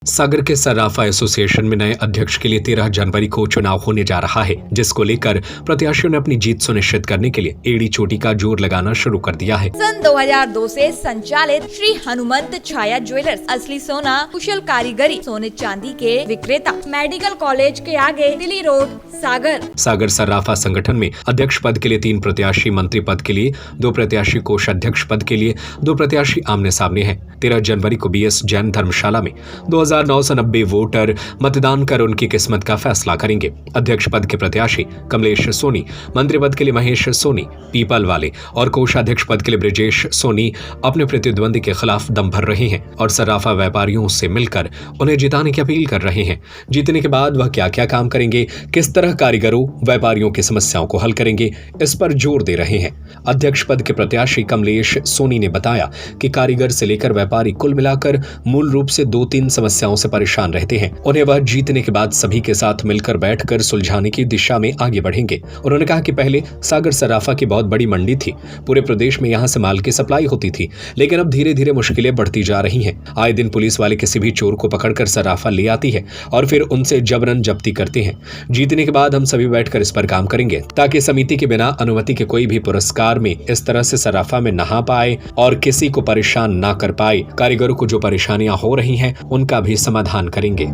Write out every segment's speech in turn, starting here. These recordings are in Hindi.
सागर के सर्राफा एसोसिएशन में नए अध्यक्ष के लिए 13 जनवरी को चुनाव होने जा रहा है, जिसको लेकर प्रत्याशियों ने अपनी जीत सुनिश्चित करने के लिए एड़ी चोटी का जोर लगाना शुरू कर दिया है। सन 2002 से संचालित श्री हनुमंत छाया ज्वेलर्स असली सोना, कुशल कारीगरी, सोने चांदी के विक्रेता, मेडिकल कॉलेज के आगे, दिल्ली रोड, सागर सर्राफा संगठन में अध्यक्ष पद के लिए 3 प्रत्याशी, मंत्री पद के लिए 2 प्रत्याशी, कोषाध्यक्ष पद के लिए 2 प्रत्याशी आमने सामने हैं। 13 जनवरी को BS जैन धर्मशाला में 2990 वोटर मतदान कर उनकी किस्मत का फैसला करेंगे। अध्यक्ष पद के प्रत्याशी कमलेश सोनी, मंत्री पद के लिए महेश सोनी पीपल वाले और कोषाध्यक्ष पद के लिए ब्रिजेश सोनी अपने प्रतिद्वंदी के खिलाफ दम भर रहे हैं और सर्राफा व्यापारियों से मिलकर उन्हें जिताने की अपील कर रहे हैं। जीतने के बाद वह क्या क्या काम करेंगे, किस तरह कारीगरों व्यापारियों की समस्याओं को हल करेंगे, इस पर जोर दे रहे हैं। अध्यक्ष पद के प्रत्याशी कमलेश सोनी ने बताया कि कारीगर से लेकर व्यापारी कुल मिलाकर मूल रूप से 2-3 समस्याओं से परेशान रहते हैं। उन्हें वह जीतने के बाद सभी के साथ मिलकर बैठकर सुलझाने की दिशा में आगे बढ़ेंगे। उन्होंने कहा कि पहले सागर सर्राफा की बहुत बड़ी मंडी थी, पूरे प्रदेश में यहां से माल की सप्लाई होती थी, लेकिन अब धीरे धीरे मुश्किलें बढ़ती जा रही हैं। आए दिन पुलिस वाले किसी भी चोर को पकड़कर सर्राफा ले आती है और फिर उनसे जबरन जब्ती करते हैं। जीतने के बाद हम सभी बैठकर इस पर काम करेंगे ताकि समिति के बिना अनुमति के कोई भी पुरस्कार में इस तरह से सर्राफा में नहा पाए और किसी को परेशान ना कर पाए। कारीगरों को जो परेशानियां हो रही हैं उनका भी समाधान करेंगे।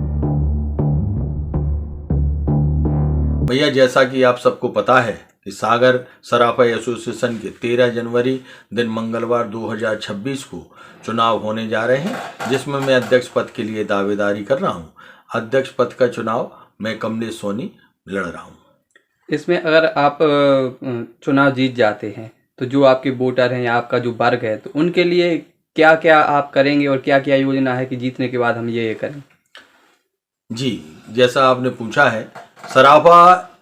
भैया, जैसा कि आप सबको पता है कि सागर सर्राफा एसोसिएशन के 13 जनवरी दिन मंगलवार 2026 को चुनाव होने जा रहे हैं, जिसमें मैं अध्यक्ष पद के लिए दावेदारी कर रहा हूं। अध्यक्ष पद का चुनाव मैं कमलेश सोनी लड़ रहा हूं। इसमें अगर आप चुनाव जीत जाते हैं तो जो आपके वोटर हैं या आपका जो वर्ग है तो उनके लिए क्या क्या आप करेंगे और क्या क्या योजना है कि जीतने के बाद हम ये करें? जी, जैसा आपने पूछा है, सर्राफा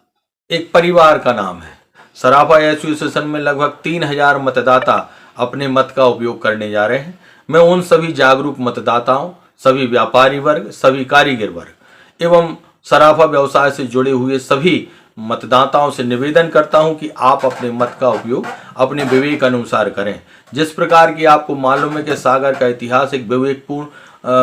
एक परिवार का नाम है। सर्राफा एसोसिएशन में लगभग 3000 मतदाता अपने मत का उपयोग करने जा रहे हैं। मैं उन सभी जागरूक मतदाताओं, सभी व्यापारी वर्ग, सभी कारीगर वर्ग एवं सर्राफा व्यवसाय से जुड़े हुए सभी मतदाताओं से निवेदन करता हूं कि आप अपने मत का उपयोग अपने विवेक अनुसार करें। जिस प्रकार की आपको मालूम है कि सागर का इतिहास एक विवेकपूर्ण,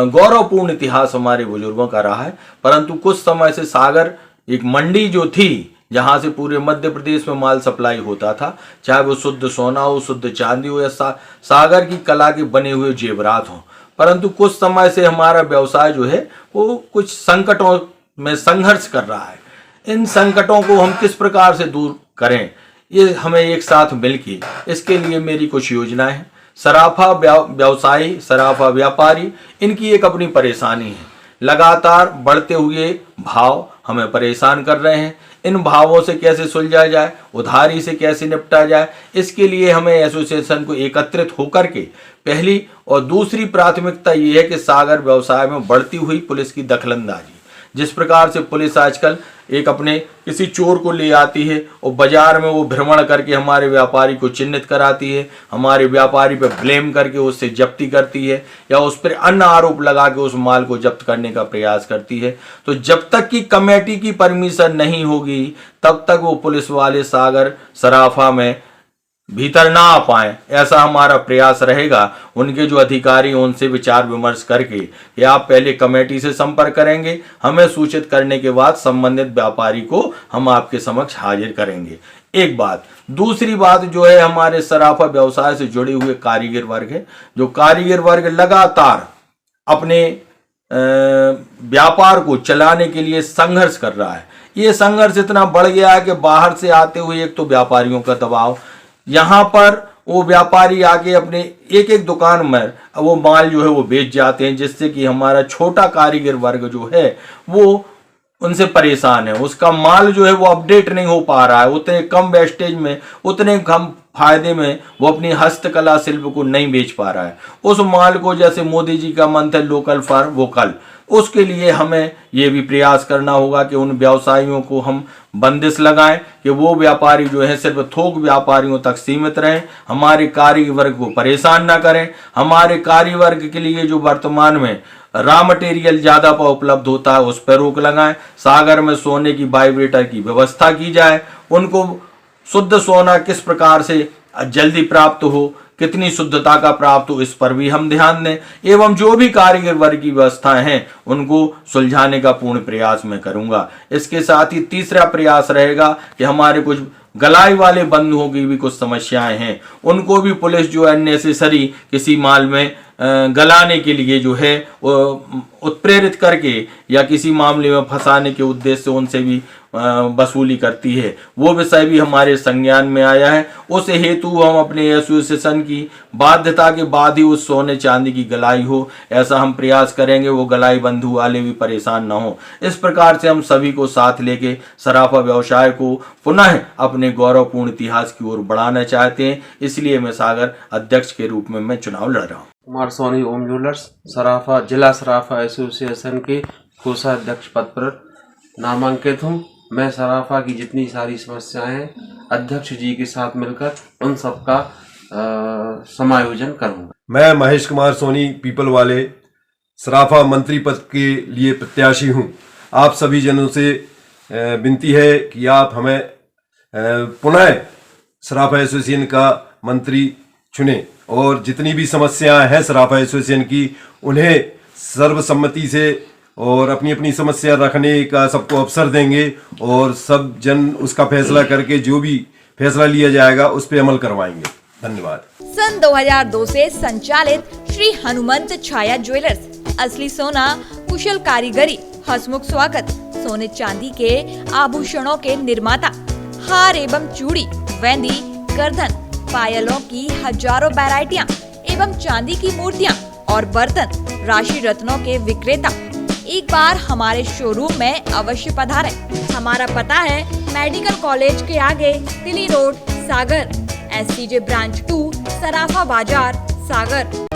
गौरवपूर्ण इतिहास हमारे बुजुर्गों का रहा है, परंतु कुछ समय से सागर एक मंडी जो थी जहां से पूरे मध्य प्रदेश में माल सप्लाई होता था, चाहे वो शुद्ध सोना हो, शुद्ध चांदी हो या सागर की कला के बने हुए जेवरात हों, परंतु कुछ समय से हमारा व्यवसाय जो है वो कुछ संकटों में संघर्ष कर रहा है। इन संकटों को हम किस प्रकार से दूर करें, ये हमें एक साथ मिलके, इसके लिए मेरी कुछ योजनाएं हैं। सर्राफा व्यवसायी, सर्राफा व्यापारी, इनकी एक अपनी परेशानी है। लगातार बढ़ते हुए भाव हमें परेशान कर रहे हैं। इन भावों से कैसे सुलझा जाए, उधारी से कैसे निपटा जाए, इसके लिए हमें एसोसिएशन को एकत्रित होकर के पहली और दूसरी प्राथमिकता ये है कि सागर व्यवसाय में बढ़ती हुई पुलिस की दखलंदाजी, जिस प्रकार से पुलिस आजकल एक अपने किसी चोर को ले आती है और बाजार में वो भ्रमण करके हमारे व्यापारी को चिन्हित कराती है, हमारे व्यापारी पर ब्लेम करके उससे जब्ती करती है या उस पर अन्य आरोप लगा के उस माल को जब्त करने का प्रयास करती है। तो जब तक कि कमेटी की परमिशन नहीं होगी तब तक वो पुलिस वाले सागर सर्राफा में भीतर ना आ पाए, ऐसा हमारा प्रयास रहेगा। उनके जो अधिकारी हैं उनसे विचार विमर्श करके कि आप पहले कमेटी से संपर्क करेंगे, हमें सूचित करने के बाद संबंधित व्यापारी को हम आपके समक्ष हाजिर करेंगे। एक बात। दूसरी बात जो है, हमारे सर्राफा व्यवसाय से जुड़े हुए कारीगर वर्ग है, जो कारीगर वर्ग लगातार अपने व्यापार को चलाने के लिए संघर्ष कर रहा है। ये संघर्ष इतना बढ़ गया है कि बाहर से आते हुए एक तो व्यापारियों का दबाव, यहाँ पर वो व्यापारी आके अपने एक एक दुकान में वो माल जो है वो बेच जाते हैं, जिससे कि हमारा छोटा कारीगर वर्ग जो है वो उनसे परेशान है। उसका माल जो है वो अपडेट नहीं हो पा रहा है, उतने कम वेस्टेज में, उतने कम फायदे में वो अपनी हस्तकला शिल्प को नहीं बेच पा रहा है। उस माल को, जैसे मोदी जी का मंत्र है लोकल फॉर वोकल, उसके लिए हमें ये भी प्रयास करना होगा कि उन व्यवसायियों को हम बंदिश लगाएं कि वो व्यापारी जो है सिर्फ थोक व्यापारियों तक सीमित रहें, हमारे कारीगर वर्ग को परेशान ना करें। हमारे कारीगर वर्ग के लिए जो वर्तमान में रॉ मटेरियल ज़्यादा पर उपलब्ध होता है उस पर रोक लगाएं। सागर में सोने की वाइब्रेटर की व्यवस्था की जाए, उनको शुद्ध सोना किस प्रकार से जल्दी प्राप्त हो, कितनी शुद्धता का प्राप्त हो, इस पर भी हम ध्यान दें। एवं जो भी कारीगर वर्ग की व्यवस्थाएं हैं उनको सुलझाने का पूर्ण प्रयास मैं करूंगा। इसके साथ ही तीसरा प्रयास रहेगा कि हमारे कुछ गलाई वाले बंधुओं की भी कुछ समस्याएं हैं, उनको भी पुलिस जो अननेसेसरी किसी माल में गलाने के लिए जो है उत्प्रेरित करके या किसी मामले में फंसाने के उद्देश्य से उनसे भी वसूली करती है, वो विषय भी हमारे संज्ञान में आया है। उस हेतु हम अपने एसोसिएशन की बाध्यता के बाद ही उस सोने चांदी की गलाई हो, ऐसा हम प्रयास करेंगे, वो गलाई बंधु वाले भी परेशान न हो। इस प्रकार से हम सभी को साथ लेके सराफा व्यवसाय को पुनः अपने गौरवपूर्ण इतिहास की ओर बढ़ाना चाहते हैं। इसलिए मैं सागर अध्यक्ष के रूप में मैं चुनाव लड़ रहा हूँ। कुमार सोनी ओम ज्वेलर्स सराफा जिला सराफा एसोसिएशन के कोषाध्यक्ष पद पर नामांकित हूँ। मैं सराफा की जितनी सारी समस्याएं हैं अध्यक्ष जी के साथ मिलकर उन सब का समायोजन करूंगा। मैं महेश कुमार सोनी पीपल वाले सराफा मंत्री पद के लिए प्रत्याशी हूं। आप सभी जनों से विनती है कि आप हमें पुनः सराफा एसोसिएशन का मंत्री चुने और जितनी भी समस्याएं हैं सराफा एसोसिएशन की उन्हें सर्वसम्मति से और अपनी अपनी समस्या रखने का सबको अवसर देंगे और सब जन उसका फैसला करके जो भी फैसला लिया जाएगा उस पर अमल करवाएंगे। धन्यवाद। सन 2002 से संचालित श्री हनुमंत छाया ज्वेलर्स, असली सोना, कुशल कारीगरी, हंसमुख स्वागत, सोने चांदी के आभूषणों के निर्माता, हार एवं चूड़ी, वेंदी, गर्दन, पायलों की हजारों वैरायटियां एवं चांदी की मूर्तियां और बर्तन, राशि रत्नों के विक्रेता। एक बार हमारे शोरूम में अवश्य पधारें। हमारा पता है मेडिकल कॉलेज के आगे, दिल्ली रोड, सागर, SCJ ब्रांच 2, सराफा बाजार, सागर।